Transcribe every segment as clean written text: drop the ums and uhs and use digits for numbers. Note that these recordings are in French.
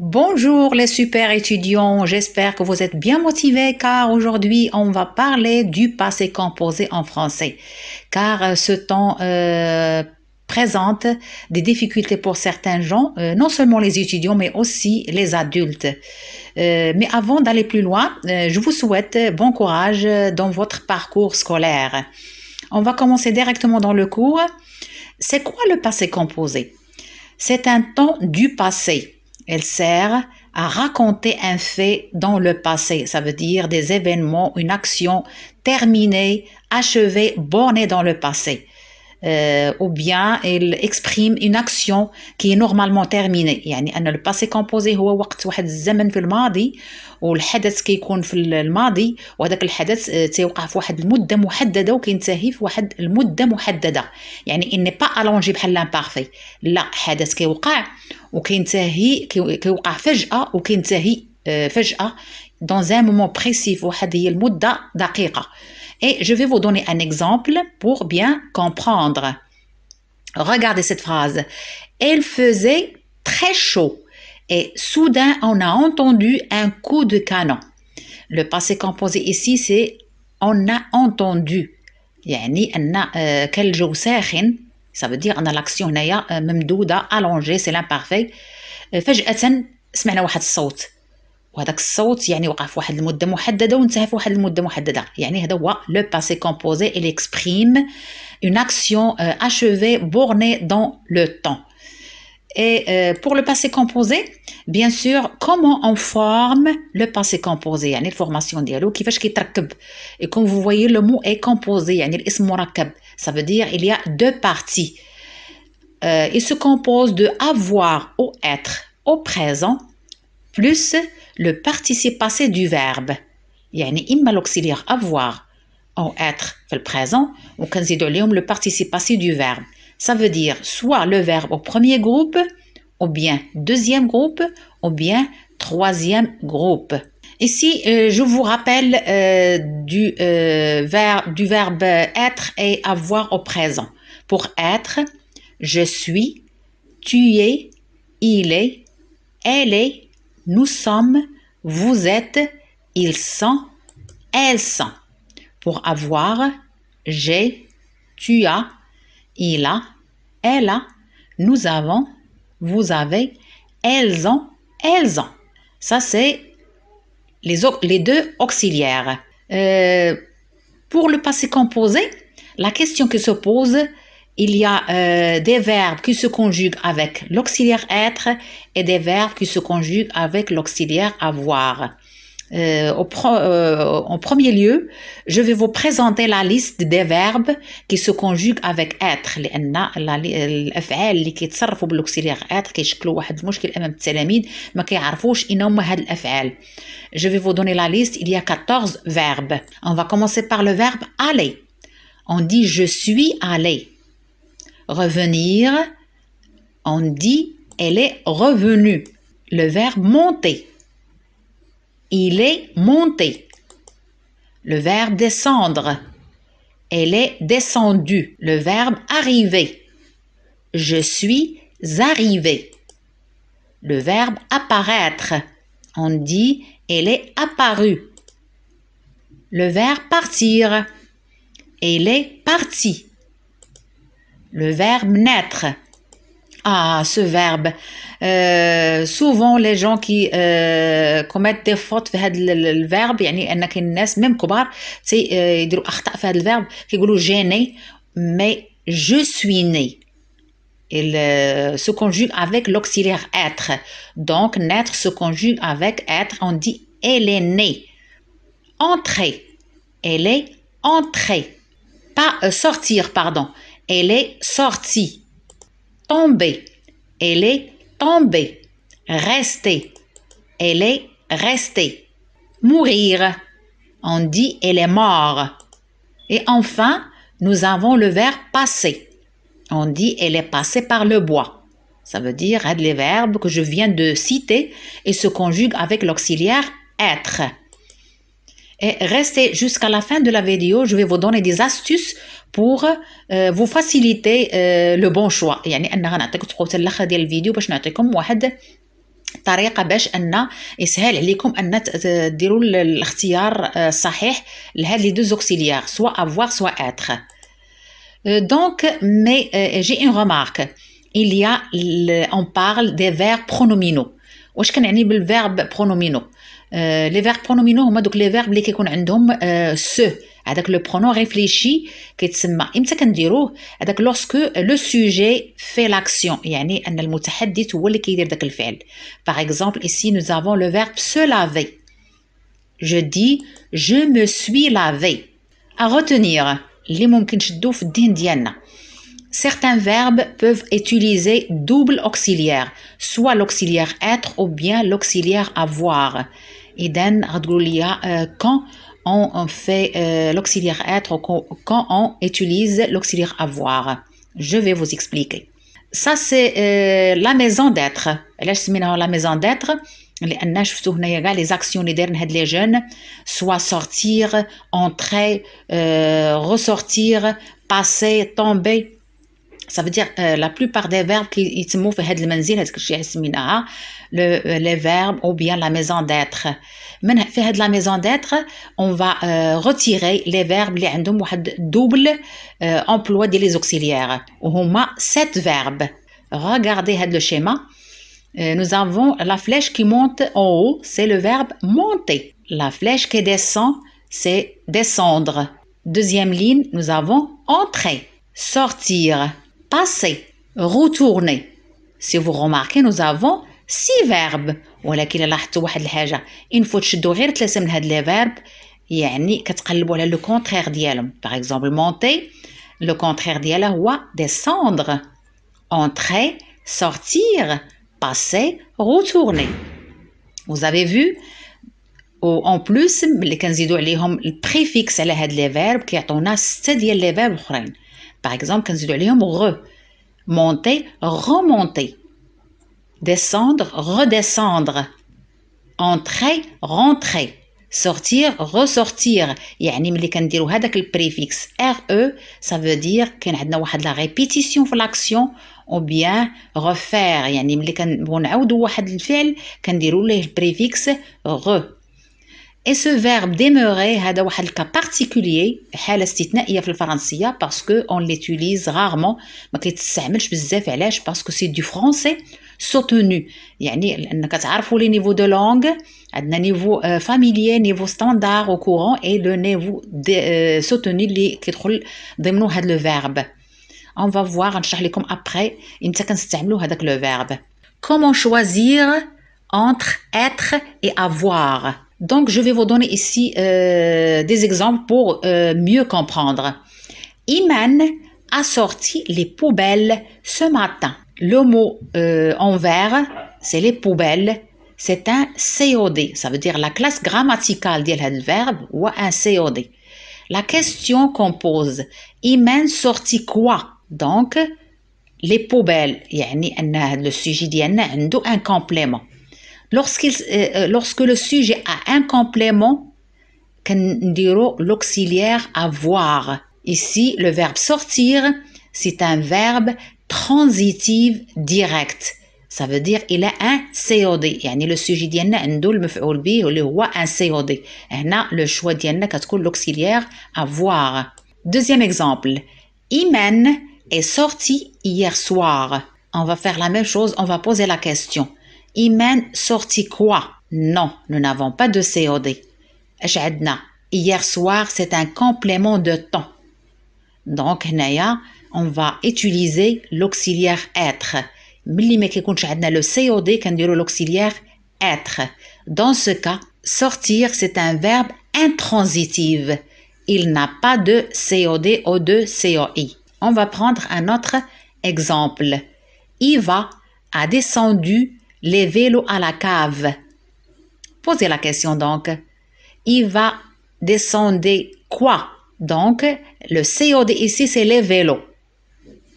Bonjour les super étudiants, j'espère que vous êtes bien motivés car aujourd'hui on va parler du passé composé en français. Car ce temps présente des difficultés pour certains gens, non seulement les étudiants mais aussi les adultes. Mais avant d'aller plus loin, je vous souhaite bon courage dans votre parcours scolaire. On va commencer directement dans le cours. C'est quoi le passé composé? C'est un temps du passé. Elle sert à raconter un fait dans le passé. Ça veut dire des événements, une action terminée, achevée, bornée dans le passé. Ou bien elle exprime une action qui est normalement terminée. يعني أن le passé composé هو وقت واحد الزمن في الماضي والحدث كيكون في الماضي وهذاك الحدث تيوقع في واحد المدة محددة وكينتهي في واحد المدة محددة. يعني il n'est pas allongé بحال l'imparfait. لا حدث كيوقع وكينتهي كيوقع فجأة وكينتهي فجأة dans un moment précis واحد هي المدة دقيقة. Et je vais vous donner un exemple pour bien comprendre. Regardez cette phrase. Il faisait très chaud et soudain on a entendu un coup de canon. Le passé composé ici c'est on a entendu. يعني أن كان الجو ساخن. Ça veut dire أن l'action هنايا ممدودة allongée c'est l'imparfait. فجأة سمعنا واحد الصوت. وهذاك الصوت يعني وقع في واحد المده محدده وانتهى في واحد المده محدده يعني هذا هو لو باسي كومبوزي il exprime une action achevée bornée dans le temps. Et pour le passé composé bien sûr comment on forme le passé composé يعني الفورماسيون ديالو كيفاش كيتركب. et comme vous voyez le mot est composé يعني الاسم مركب. Ça veut dire il y a deux parties. Il se compose de avoir ou être au présent plus le participe passé du verbe. يعني إما l'auxiliaire avoir ou être في le présent وكنزيدو عليهم le participe passé du verbe. Ça veut dire soit le verbe au premier groupe ou bien deuxième groupe ou bien troisième groupe. Ici, je vous rappelle du verbe être et avoir au présent. Pour être, je suis, tu es, il est, elle est, nous sommes, vous êtes, ils sont, elles sont. Pour avoir, j'ai, tu as, il a, elle a, nous avons, vous avez, elles ont. Ça, c'est les deux auxiliaires. Pour le passé composé, la question qui se pose, il y a des verbes qui se conjuguent avec l'auxiliaire être et des verbes qui se conjuguent avec l'auxiliaire avoir. En premier lieu, je vais vous présenter la liste des verbes qui se conjuguent avec être لأن الأفعال اللي كيتصرفوا بالأوكسيليير être كيشكلوا واحد المشكل أمام التلاميذ ما كيعرفوش إن هما هاد الأفعال. Je vais vous donner la liste, il y a 14 verbes. On va commencer par le verbe aller. On dit je suis allé. Revenir, on dit elle est revenue. Le verbe monter. Il est monté. Le verbe descendre. Elle est descendue. Le verbe arriver. Je suis arrivé. Le verbe apparaître. On dit elle est apparue. Le verbe partir. Elle est partie. Le verbe naître. Ah, ce verbe. Souvent les gens qui commettent des fautes في هذا الverbe يعني ان كاين الناس même كبار يديروا اخطاء في هذا الverbe كيقولوا j'ai né mais je suis né. Il se conjugue avec l'auxiliaire être. Donc naître se conjugue avec être. On dit elle est née. Entrer. Elle est entrée. Pas sortir, pardon. Elle est sortie. Tomber. Elle est tombée. Rester. Elle est restée. Mourir. On dit elle est morte. Et enfin, nous avons le verbe passer. On dit elle est passée par le bois. Ça veut dire les verbes que je viens de citer et se conjuguent avec l'auxiliaire être. Et restez jusqu'à la fin de la vidéo, je vais vous donner des astuces pour vous faciliter le bon choix. يعني أنا غنعطيكم تبقاو حتى الآخر ديال الفيديو باش نعطيكم واحد طريقة باش أن يسهل عليكم أن ديروا الاختيار الصحيح لهاد لي deux auxiliaires soit avoir soit être. Donc, mais j'ai une remarque. Il y a, on parle des verbes pronominaux. واش كنعني بالverbe pronominaux؟ les verbes pronominaux هما دوك les verbes اللي كيكون عندهم ce هذاك لو برونون ريفليشي كيتسمى امتى كنديروه هذاك لوسكو لو سوجي في لاكسيون يعني ان المتحدث هو اللي كيدير داك الفعل. باغ اكزومبل ici nous avons le verbe se laver. je dis je me suis lavé. à retenir اللي ممكن نشدوه في الذهن ديالنا. Certains verbes peuvent utiliser double auxiliaire, soit l'auxiliaire être ou bien l'auxiliaire avoir. إذن غتقولوا لي quand on fait l'auxiliaire être ou quand on utilise l'auxiliaire avoir. Je vais vous expliquer. Ça c'est la maison d'être. علاش سميناها la maison d'être؟ لأن شفتوا هنايا كاع لي زاكسيون اللي دايرين هاد لي جون soit sortir, entrer, ressortir, passer, tomber. Ça veut dire la plupart des verbes qui يتموا في هذا المنزل هذاك الشيء اللي سميناها les verbes ou bien la maison d'être. من في هاد la maison d'être on va retirer les verbes اللي عندهم واحد double emploi ديال les auxiliaires وهما 7 verbes. Regardez هاد le schéma. Nous avons la flèche qui monte en haut, c'est le verbe monter. La flèche qui descend, c'est descendre. Deuxième ligne, nous avons entrer, sortir, passer, retourner. Si vous remarquez, nous avons 6 verbes. ولكن لاحظتوا واحد الحاجة إن فوا تشدوا غير 3 من هاد لي فيرب يعني كتقلبوا على لو كونترير ديالهم. Par exemple, monter, le contraire ديالها هو descendre. Entrer, sortir, passer, retourner. Vous avez vu? En plus ملي كنزيدوا عليهم البريفيكس على هاد لي فيرب كيعطونا 6 ديال لي فيرب اخرين. باغ اكزومبل كنزيدوا عليهم غ monter remonter descendre redescendre entrer rentrer sortir ressortir. يعني ملي كنديروا هذاك البريفيكس ار او ça veut dire كاين عندنا واحد لا ريبيتيسيون في لاكسيون ou bien refaire. يعني ملي كنبغيو نعاودوا واحد الفعل كنديروا ليه البريفيكس غ. Et ce verbe demeurer هذا واحد الكا particulier حالة استثنائية في الفرنسية parce que on l'utilise rarement ما كيتستعملش بزاف. علاش؟ parce que c'est du français soutenu يعني لأن كتعرفوا لي نيفو دو لونغ عندنا نيفو فاميليير نيفو ستاندار او كورون اي لو نيفو soutenu اللي كيدخل ضمنو هذا لو فيرب. On va voir نشرح لكم après امتى كنستعملوا هذاك لو فيرب. Comment choisir entre être et avoir. Donc, je vais vous donner ici des exemples pour mieux comprendre. Iman a sorti les poubelles ce matin. Le mot en vert, c'est les poubelles. C'est un COD. Ça veut dire la classe grammaticale du verbe ou un COD. La question qu'on pose, Iman sorti quoi? Donc, les poubelles. يعني أن le sujet ديالنا عنده un complément. Lorsque le sujet a un complément, كنديرو l'auxiliaire avoir. Ici, le verbe sortir, c'est un verbe transitif direct. Ça veut dire il a un COD. يعني le sujet ديالنا عنده المفعول به اللي هو un COD. هنا le choix ديالنا كتكون l'auxiliaire avoir. Deuxième exemple. Iman est sorti hier soir. On va faire la même chose, on va poser la question. Iman sorti quoi? Non, nous n'avons pas de COD. اش عندنا؟ Hier soir, c'est un complément de temps. Donc, هنايا, on va utiliser l'auxiliaire être. ملي ما كيكونش عندنا le COD, كنديرو l'auxiliaire être. Dans ce cas, sortir, c'est un verbe intransitif. Il n'a pas de COD ou de COI. On va prendre un autre exemple. Iva a descendu les vélos à la cave. Posez la question donc. Il va descendre quoi? Donc, le COD ici, c'est les vélos.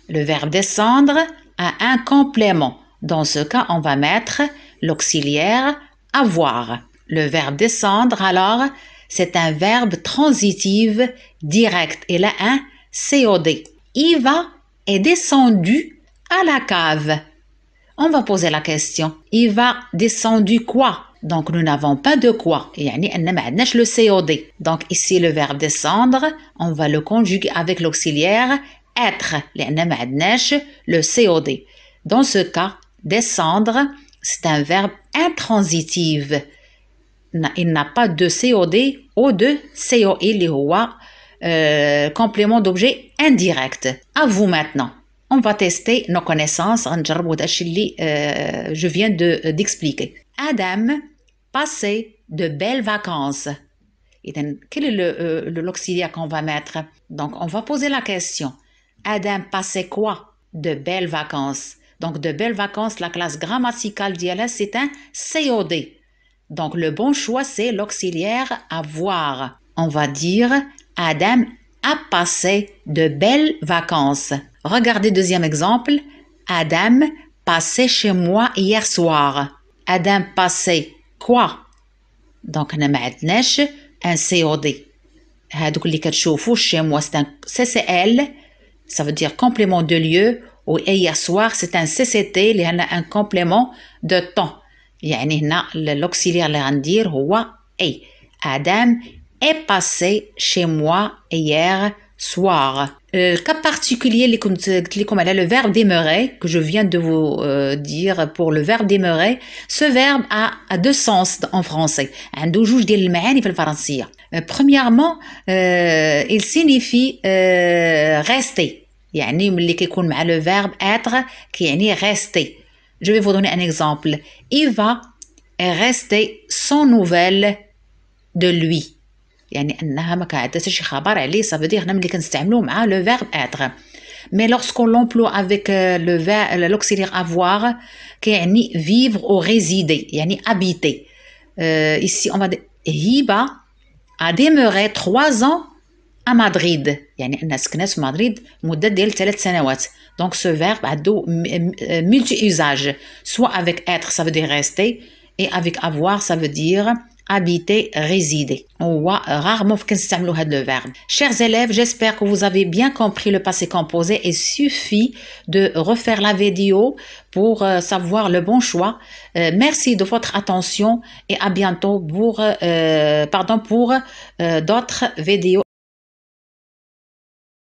Le verbe descendre a un complément. Dans ce cas, on va mettre l'auxiliaire avoir. Le verbe descendre, alors, c'est un verbe transitif direct. Il a un COD. Iva est descendu à la cave. On va poser la question. Il va descendu quoi? Donc, nous n'avons pas de quoi. يعني أن ما عندناش le COD. Donc, ici, le verbe descendre, on va le conjuguer avec l'auxiliaire être. لأن ما عندناش le COD. Dans ce cas, descendre, c'est un verbe intransitif. Il n'a pas de COD ou de COI اللي هو complément d'objet indirect. À vous maintenant. On va tester nos connaissances. Je viens d'expliquer. Adam passait de belles vacances. Quel est l'auxiliaire qu'on va mettre? Donc, on va poser la question. Adam passait quoi? De belles vacances. Donc, de belles vacances, la classe grammaticale d'ILS, c'est un COD. Donc, le bon choix, c'est l'auxiliaire avoir. On va dire Adam a passé de belles vacances. Regardez deuxième exemple. Adam passait chez moi hier soir. Adam passait quoi? Donc, أنا ما عندناش un COD. هادوك اللي كتشوفوا chez moi, c'est un CCL. Ça veut dire complément de lieu. Ou hier soir, c'est un CCT. اللي هنا un complément de temps. يعني هنا l'auxiliaire اللي غندير هو أي. Adam est passé chez moi hier soir. Le cas particulier le verbe demeurer que je viens de vous dire pour le verbe demeurer, ce verbe a deux sens en français. عنده جوج ديال المعاني في الفرنسية. Premièrement, il signifie rester. يعني ملي كيكون مع le verbe être كيعني rester. Je vais vous donner un exemple. Il va rester sans nouvelles de lui. يعني أنها ما كعدتش شي خبر عليه. Ça veut dire هنا ملي كنستعملوه مع le verbe être. Mais lorsqu'on l'emploie avec l'auxiliaire avoir كيعني vivre ou résider يعني habiter. Ici on va dire Hiba a demeuré 3 ans à Madrid. يعني أنها سكنت في مدريد مدة ديال 3 سنوات. Donc ce verbe a deux multi-usages. Soit avec être, ça veut dire rester, et avec avoir, ça veut dire habiter, résider. On voit rarement le verbe. Chers élèves, j'espère que vous avez bien compris le passé composé. Il suffit de refaire la vidéo pour savoir le bon choix. Merci de votre attention et à bientôt pour d'autres vidéos.